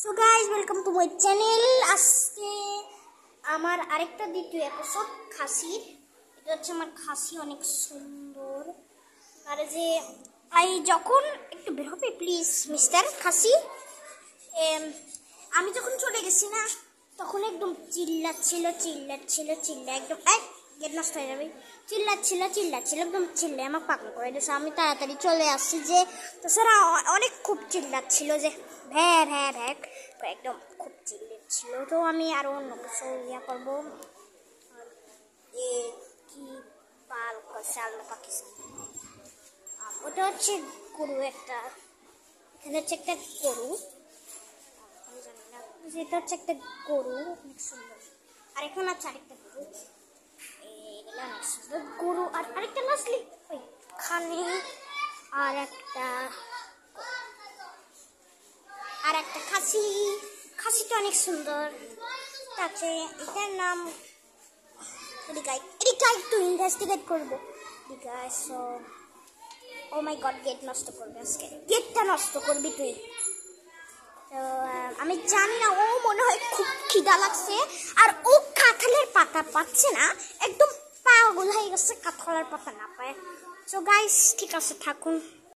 So guys, welcome to my channel. আজকে আমার আরেকটা দ্বিতীয় এপিসোড খাসি। এটা হচ্ছে আমার খাসি, অনেক সুন্দর। আর যে যখন একটু বের হবে প্লিজ মিস্টার খাসি। আমি যখন চলে গেছি না, তখন একদম চিল্লাচ্ছিল একদম গেট নষ্ট হয়ে যাবে। চিল্লাচ্ছিল একদম চিল্লে আমার পাগল করে দিয়েছে। আমি তাড়াতাড়ি চলে আসছি যে তাছাড়া অনেক খুব চিল্লাচ্ছিল যে ভ্যা ভ্যা ভ্যা একদম খুব চিল্লাচ্ছিল। তো আমি আরো অন্য কিছু করবো। এ কি পাল চাল পাকিস্তান, ওটা হচ্ছে গরু একটা। এখানে হচ্ছে একটা গরু, আমি জানি না, এটা হচ্ছে একটা গরু অনেক সুন্দর। আর এখন আছে আরেকটা গরু, এগুলো অনেক সুন্দর গরু। আর আরেকটা নাসলি ওইখানে আর একটা খাসিটা অনেক সুন্দর। তাতে এটার নাম এদিকে একটু ইনভেস্টিগেট করবো। সো ও মাই গড, গেট নষ্ট করবে আজকে, গেটটা নষ্ট করবি তুই। তো আমি জানি না, ও মনে হয় খুব খিদা লাগছে আর ও কাঁঠালের পাতা পাচ্ছে না, একদম পাগল হয়ে গেছে কাঁঠালের পাতা না পায়। সো গাইস, ঠিক আছে, থাকুন।